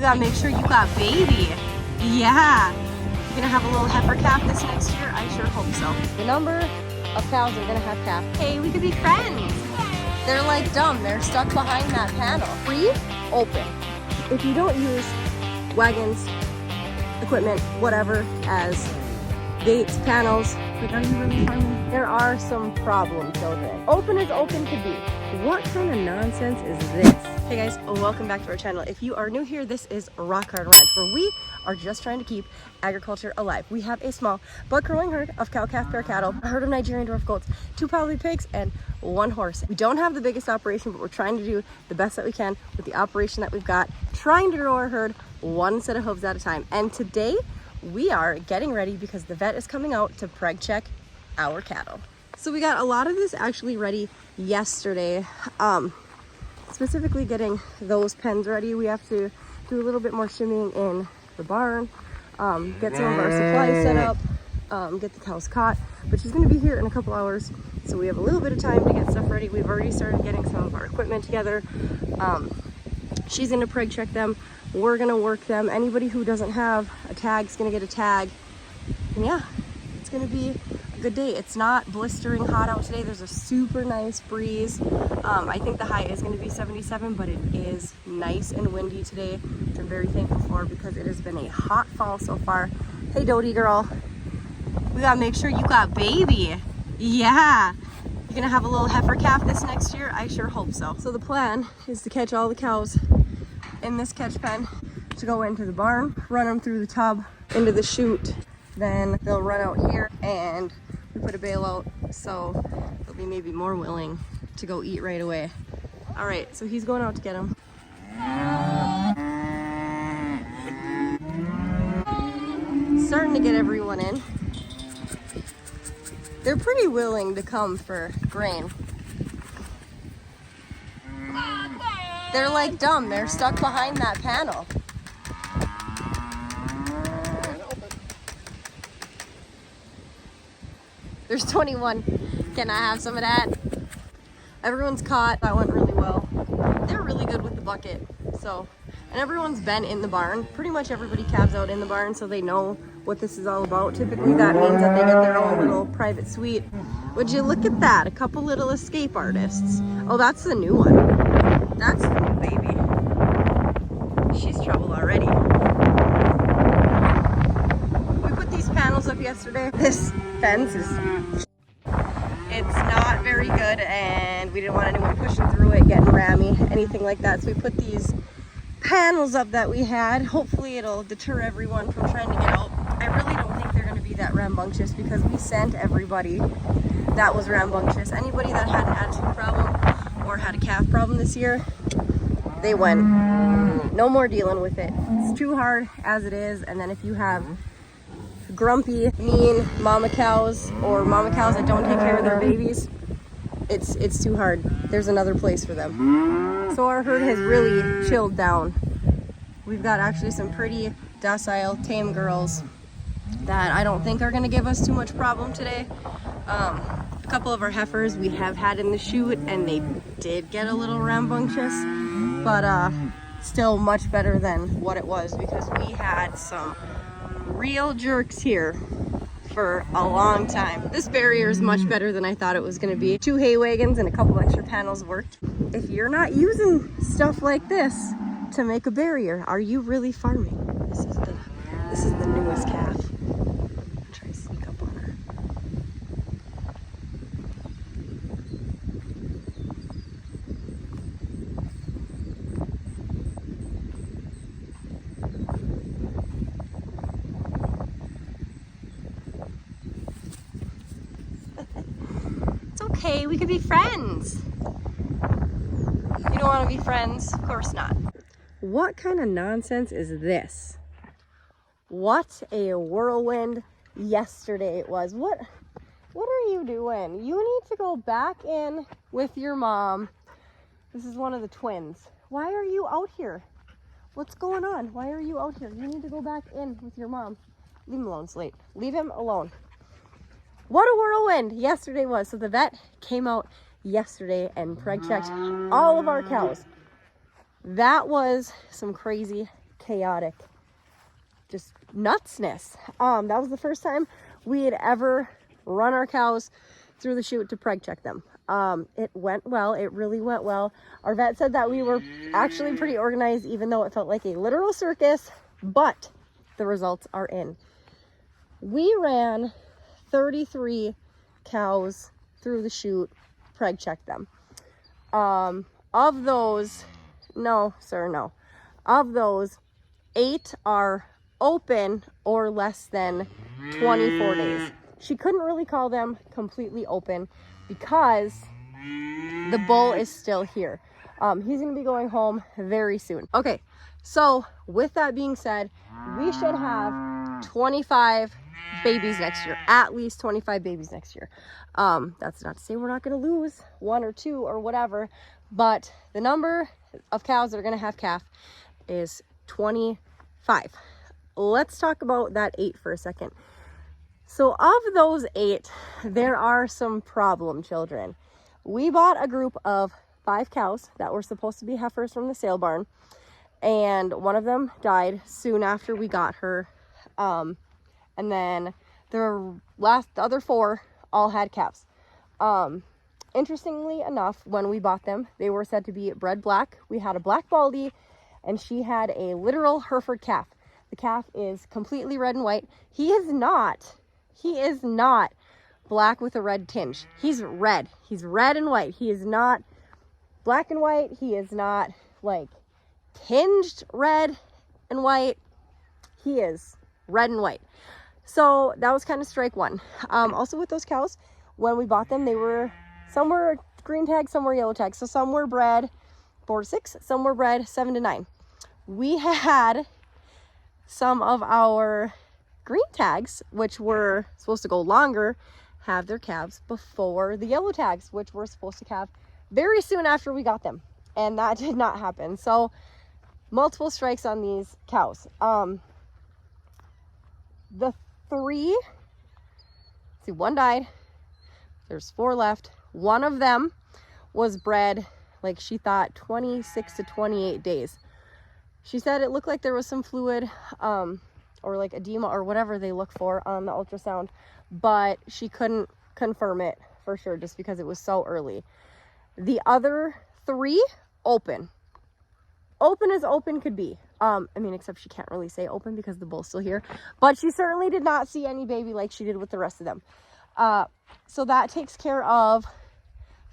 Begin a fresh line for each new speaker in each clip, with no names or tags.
gotta make sure you got baby. Yeah. You're gonna have a little heifer calf this next year? I sure hope so. The number of cows are gonna have calf. Hey, we could be friends. They're like dumb. They're stuck behind that panel. Free, open. If you don't use wagons, equipment, whatever, as gates, panels, like, are you really farming? There are some problems, children. Open as open could be. What kind of nonsense is this? Hey guys, welcome back to our channel. If you are new here, this is Rock Hard Ranch, where we are just trying to keep agriculture alive. We have a small but growing herd of cow-calf pair cattle, a herd of Nigerian dwarf goats, 2 poly pigs, and 1 horse. We don't have the biggest operation, but we're trying to do the best that we can with the operation that we've got, trying to grow our herd 1 set of hooves at a time. And today we are getting ready because the vet is coming out to preg check our cattle. So we got a lot of this actually ready yesterday. Specifically getting those pens ready. We have to do a little bit more shimmying in the barn, get some of our supplies set up, get the cows caught, but she's going to be here in a couple hours, so we have a little bit of time to get stuff ready. We've already started getting some of our equipment together. She's going to preg check them. We're going to work them. Anybody who doesn't have a tag is going to get a tag. And yeah, it's going to be a good day. It's not blistering hot out today. There's a super nice breeze. I think the high is going to be 77, but it is nice and windy today, which I'm very thankful for because it has been a hot fall so far. Hey Dodie girl, we gotta make sure you got baby. Yeah. You're gonna have a little heifer calf this next year? I sure hope so. So the plan is to catch all the cows in this catch pen, to go into the barn, run them through the tub into the chute, then they'll run out here and we put a bale out, so they'll be maybe more willing to go eat right away. All right, so he's going out to get them. Starting to get everyone in. They're pretty willing to come for grain. They're like dumb. They're stuck behind that panel. There's 21. Can I have some of that? Everyone's caught. That went really well. They're really good with the bucket. So, and everyone's been in the barn. Pretty much everybody calves out in the barn, so they know what this is all about. Typically that means that they get their own little private suite. Would you look at that? A couple little escape artists. Oh, that's the new one. That's the new baby. She's trouble already. We put these panels up yesterday. This fence is... it's not very good, and we didn't want anyone pushing through it, getting rammy, anything like that. So we put these panels up that we had. Hopefully it'll deter everyone from trying to get out. I really don't think they're going to be that rambunctious because we sent everybody that was rambunctious. Anybody that had an attitude problem or had a calf problem this year, they went. No more dealing with it. It's too hard as it is. And then if you have grumpy, mean mama cows or mama cows that don't take care of their babies, it's too hard. There's another place for them. So our herd has really chilled down. We've got actually some pretty docile, tame girls that I don't think are going to give us too much problem today. A couple of our heifers we have had in the chute, and they did get a little rambunctious, but still much better than what it was because we had some real jerks here for a long time. This barrier is much better than I thought it was going to be. 2 hay wagons and a couple extra panels worked. If you're not using stuff like this to make a barrier, are you really farming? This is the newest calf. I'll try to sneak up on her. Okay, we could be friends. You don't want to be friends? Of course not. What kind of nonsense is this? What a whirlwind yesterday it was. What are you doing? You need to go back in with your mom. This is one of the twins. Why are you out here? What's going on? Why are you out here? You need to go back in with your mom. Leave him alone, Slate. Leave him alone. What a whirlwind yesterday was. So the vet came out yesterday and preg checked all of our cows. That was some crazy chaotic, just nutsness. That was the first time we had ever run our cows through the chute to preg check them. It went well. It really went well. Our vet said that we were actually pretty organized, even though it felt like a literal circus, but the results are in. We ran 33 cows through the chute, preg checked them. Of those, no, sir, no. Of those, 8 are open or less than 24 days. She couldn't really call them completely open because the bull is still here. He's going to be going home very soon. Okay, so with that being said, we should have 25 babies next year, at least 25 babies next year. That's not to say we're not going to lose 1 or 2 or whatever, but the number of cows that are going to have calf is 25. Let's talk about that 8 for a second. So of those 8, there are some problem children. We bought a group of 5 cows that were supposed to be heifers from the sale barn, and one of them died soon after we got her. And then the other 4 all had calves. Interestingly enough, when we bought them, they were said to be bred black. We had a black baldy, and she had a literal Hereford calf. The calf is completely red and white. He is not black with a red tinge. He's red. He's red and white. He is not black and white. He is not like tinged red and white. He is red and white. So that was kind of strike 1. Also with those cows, when we bought them, some were green tag, some were yellow tag. So some were bred 4 to 6, some were bred 7 to 9. We had some of our green tags, which were supposed to go longer, have their calves before the yellow tags, which were supposed to calve very soon after we got them. And that did not happen. So multiple strikes on these cows. The 3, see, 1 died. There's 4 left. One of them was bred, like she thought, 26 to 28 days. She said it looked like there was some fluid, or like edema or whatever they look for on the ultrasound, but she couldn't confirm it for sure just because it was so early. The other 3, open as open could be. I mean, except she can't really say open because the bull's still here, but she certainly did not see any baby like she did with the rest of them. So that takes care of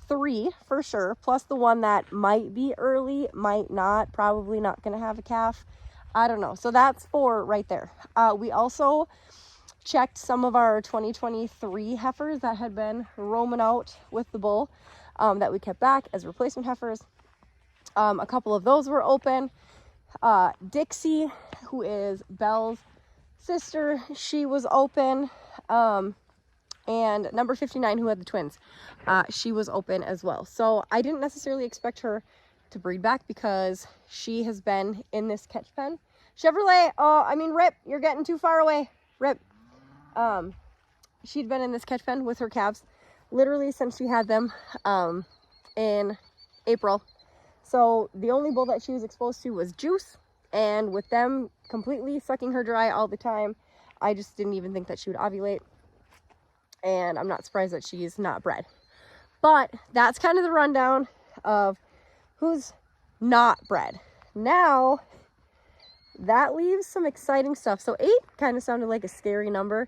3 for sure, plus the one that might be early, might not, probably not going to have a calf. I don't know. So that's 4 right there. We also checked some of our 2023 heifers that had been roaming out with the bull, that we kept back as replacement heifers. A couple of those were open. Dixie, who is Belle's sister, she was open. And number 59, who had the twins, she was open as well. So I didn't necessarily expect her to breed back because she has been in this catch pen. Chevrolet, Rip, you're getting too far away. Rip. She'd been in this catch pen with her calves literally since she had them in April. So the only bull that she was exposed to was Juice, and with them completely sucking her dry all the time, I just didn't even think that she would ovulate. And I'm not surprised that she's not bred. But that's kind of the rundown of who's not bred. Now, that leaves some exciting stuff. So 8 kind of sounded like a scary number.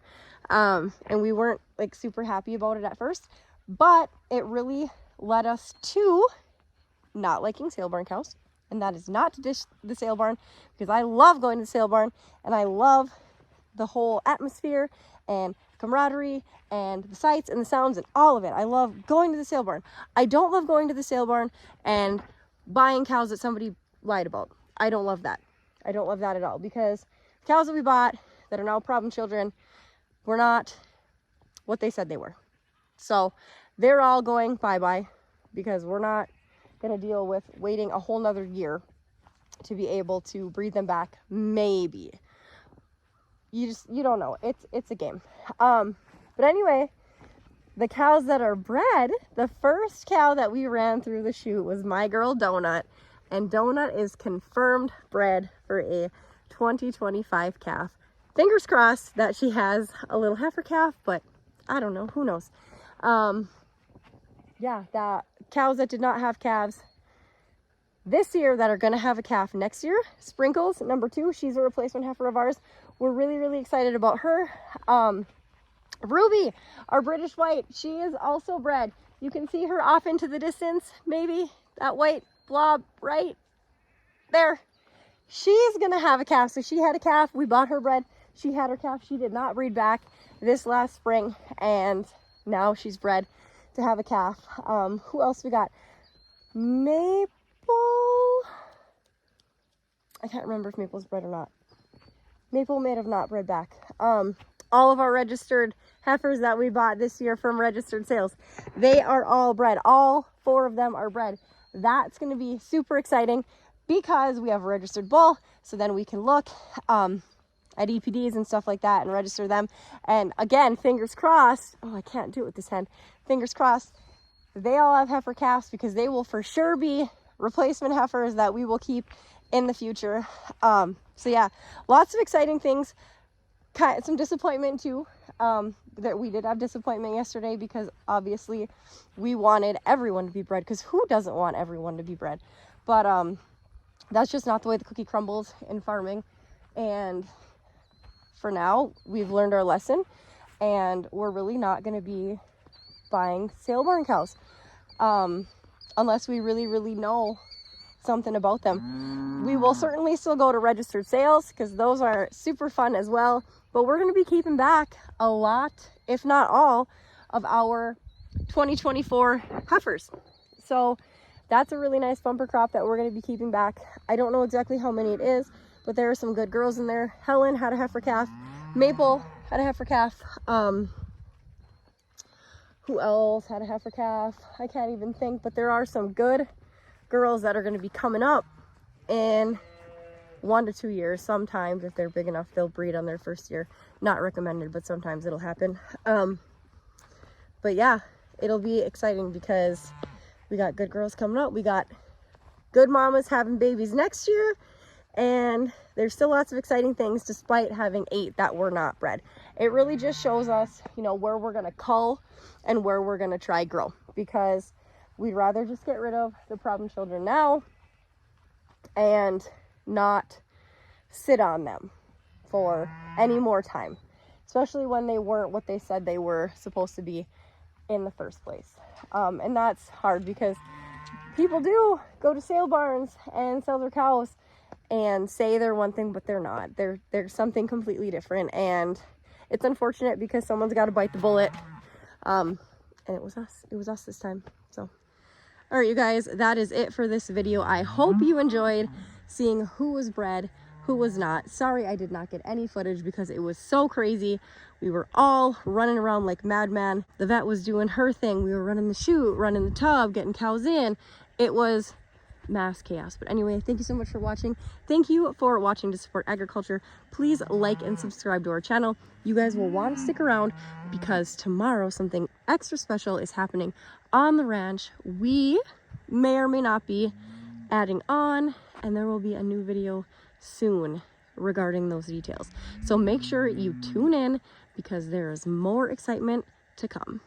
And we weren't like super happy about it at first. But it really led us to not liking sale barn cows. And that is not to dish the sale barn, because I love going to the sale barn. And I love the whole atmosphere and camaraderie and the sights and the sounds and all of it. I love going to the sale barn. I don't love going to the sale barn and buying cows that somebody lied about. I don't love that. I don't love that at all, because cows that we bought that are now problem children were not what they said they were. So they're all going bye-bye, because we're not going to deal with waiting a whole nother year to be able to breed them back. Maybe. You don't know. It's a game. But anyway, the cows that are bred, the first cow that we ran through the chute was my girl Donut, and Donut is confirmed bred for a 2025 calf. Fingers crossed that she has a little heifer calf, but I don't know, who knows. Yeah, that cows that did not have calves this year that are going to have a calf next year. Sprinkles, number 2, she's a replacement heifer of ours. We're really, really excited about her. Ruby, our British white, she is also bred. You can see her off into the distance, maybe that white blob right there. She's gonna have a calf. So she had a calf, we bought her bred. She had her calf, she did not breed back this last spring, and now she's bred to have a calf. Who else we got? Maple, I can't remember if Maple's bred or not. Maple may have not bred back. All of our registered heifers that we bought this year from registered sales, they are all bred. All 4 of them are bred. That's going to be super exciting because we have a registered bull, so then we can look at EPDs and stuff like that and register them. And again, fingers crossed, oh, I can't do it with this hand. Fingers crossed, they all have heifer calves because they will for sure be replacement heifers that we will keep in the future. So yeah, lots of exciting things. Some disappointment too, that we did have disappointment yesterday because obviously we wanted everyone to be bred, because who doesn't want everyone to be bred? But that's just not the way the cookie crumbles in farming. And for now, we've learned our lesson, and we're really not going to be buying sale barn cows unless we really, really know something about them. We will certainly still go to registered sales because those are super fun as well, but we're going to be keeping back a lot, if not all, of our 2024 heifers. So that's a really nice bumper crop that we're going to be keeping back. I don't know exactly how many it is, but there are some good girls in there. Helen had a heifer calf. Maple had a heifer calf. Who else had a heifer calf? I can't even think, but there are some good girls that are going to be coming up in 1 to 2 years. Sometimes if they're big enough, they'll breed on their first year. Not recommended, but sometimes it'll happen. But yeah, it'll be exciting because we got good girls coming up. We got good mamas having babies next year, and there's still lots of exciting things despite having 8 that were not bred. It really just shows us, you know, where we're going to cull and where we're going to try grow, because we'd rather just get rid of the problem children now and not sit on them for any more time, especially when they weren't what they said they were supposed to be in the first place. And that's hard because people do go to sale barns and sell their cows and say they're one thing, but they're not. They're something completely different, and it's unfortunate because someone's got to bite the bullet. And it was us this time. So all right, you guys, that is it for this video. I hope you enjoyed seeing who was bred, who was not. Sorry I did not get any footage because it was so crazy. We were all running around like madman. The vet was doing her thing. We were running the chute, running the tub, getting cows in. It was mass chaos. But anyway, thank you so much for watching. Thank you for watching to support agriculture. Please like and subscribe to our channel. You guys will want to stick around because tomorrow something extra special is happening on the ranch. We may or may not be adding on, and there will be a new video soon regarding those details. So make sure you tune in because there is more excitement to come.